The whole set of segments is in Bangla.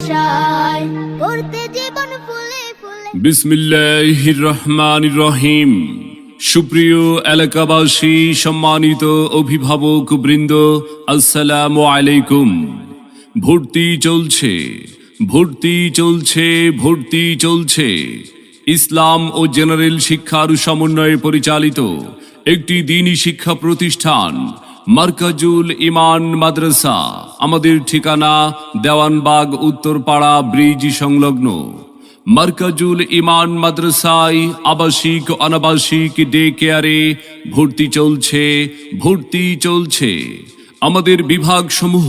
ভাষায় পড়তে জীবন ফুলে ফুলে। বিসমিল্লাহির রহমানির রহিম। সুপ্রিয় এলাকাবাসী, সম্মানিত অভিভাবক বৃন্দ, আসসালামু আলাইকুম। ভর্তি চলছে, ভর্তি চলছে, ভর্তি চলছে। ইসলাম ও জেনারেল শিক্ষার সমন্বয়ে পরিচালিত একটি দ্বীনি শিক্ষা প্রতিষ্ঠান মারকাজুল ইমান মাদ্রাসা। আমাদের ঠিকানা দেওয়ানবাগ উত্তরপাড়া ব্রিজ সংলগ্ন। মারকাজুল ইমান মাদ্রাসায় আবাসিক অনাবাসিক ডে কেয়ারে ভর্তি চলছে, ভর্তি চলছে। আমাদের বিভাগ সমূহ: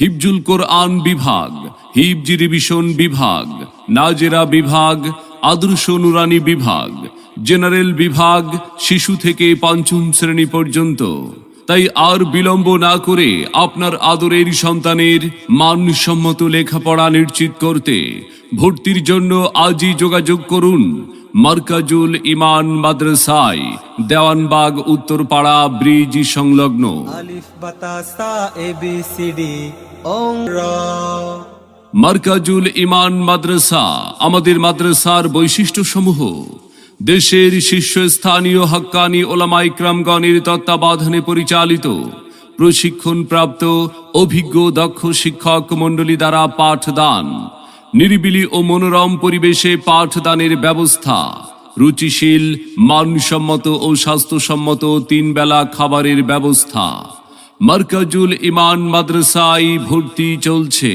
হিফজুল কোরআন বিভাগ, হিফজ রিভিশন বিভাগ, নাজেরা বিভাগ, আদর্শ নুরানি বিভাগ, জেনারেল বিভাগ, শিশু থেকে পঞ্চম শ্রেণী পর্যন্ত। তাই আর বিলম্ব না করে আপনার আদরের সন্তানের মানসম্মত লেখাপড়া নিশ্চিত করতে ভর্তির জন্য আজই যোগাযোগ করুন মারকাজুল ইমান মাদ্রাসায়, দেওয়ানবাগ উত্তরপাড়া ব্রিজ সংলগ্ন। আলিফ বাতা সা এবিসিডি ওম র। মারকাজুল ইমান মাদ্রাসা। আমাদের মাদ্রাসার বৈশিষ্ট্যসমূহ: দেশের শীর্ষস্থানীয় হাক্কানি ওলামা ইকরামগণের তত্ত্বাবধানে পরিচালিত, প্রশিক্ষণপ্রাপ্ত অভিজ্ঞ দক্ষ শিক্ষক মণ্ডলী দ্বারা পাঠদান, নিরিবিলি ও মনোরম পরিবেশে পাঠদানের ব্যবস্থা, রুচিশীল, মানসম্মত ও স্বাস্থ্যসম্মত 3 বেলা খাবারের ব্যবস্থা। মারকাজুল ইমান মাদ্রাসায় ভর্তি চলছে।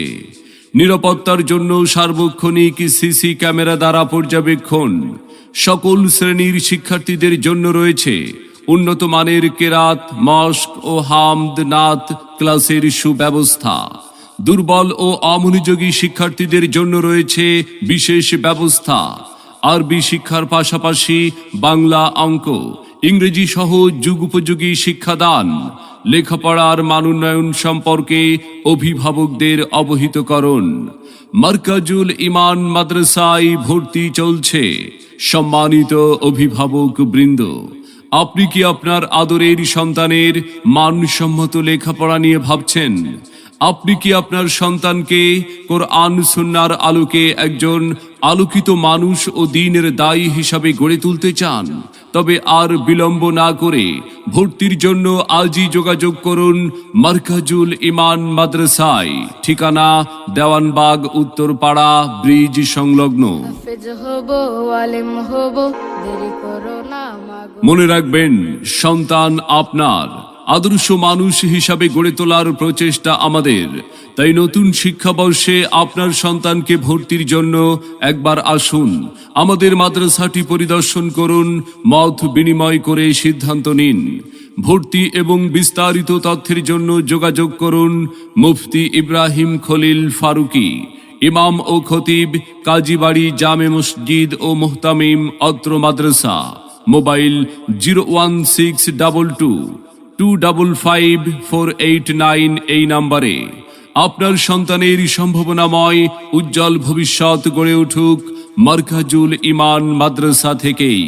নিরাপত্তার জন্য সার্বক্ষণিক সিসি ক্যামেরা দ্বারা পর্যবেক্ষণ। সকল শ্রেণীর শিক্ষার্থীদের জন্য রয়েছে উন্নত মানের কেরাত, মস্ক ও হামদ নাত ক্লাসের সুব্যবস্থা। দুর্বল ও অমনোযোগী শিক্ষার্থীদের জন্য রয়েছে বিশেষ ব্যবস্থা। আরবি শিক্ষার পাশাপাশি বাংলা, অঙ্ক, ইংরেজি সহ যুগোপযোগী শিক্ষাদান। লেখাপড়ার মানোন্নয়ন সম্পর্কে অভিভাবকদের অবহিতকরণ। মারকাজুল ইমান মাদ্রাসায় ভর্তি চলছে। সম্মানিত অভিভাবক বৃন্দ, আপনি কি আপনার আদরের সন্তানের মানসম্মত লেখাপড়া নিয়ে ভাবছেন? আপনি কি আপনার সন্তানকে কোরআন সুন্নাহর আলোকে একজন আলোকিত মানুষ ও দ্বীনের দায়ী হিসাবে গড়ে তুলতে চান? তবে আর বিলম্ব না করে ভর্তির জন্য আজই যোগাযোগ করুন মারকাজুল ইমান মাদ্রাসায়। ঠিকানা দেওয়ানবাগ উত্তরপাড়া ব্রিজ সংলগ্ন। হাফেজ হব, আলেম হব, দেরি করো না মাগো। মনে রাখবেন, সন্তান আপনার। আদর্শ মানুষ হিসাবে গড়ে তোলার প্রচেষ্টা আমাদের। তাই নতুন শিক্ষাবর্ষে আপনার সন্তানকে ভর্তির জন্য একবার আসুন, আমাদের মাদ্রাসাটি পরিদর্শন করুন, মত বিনিময় করে সিদ্ধান্ত নিন। ভর্তি এবং বিস্তারিত তথ্যের জন্য যোগাযোগ করুন মুফতি ইব্রাহিম খলিল ফারুকি, ইমাম ও খতিব, কাজীবাড়ি জামে মসজিদ ও মুহতামিম, অত্র মাদ্রাসা। মোবাইল 01622255489 এই নম্বরে। আপনার সন্তানের সম্ভাবনাময় উজ্জ্বল ভবিষ্যৎ গড়ে উঠুক মারকাজুল ইমান মাদ্রাসা থেকেই।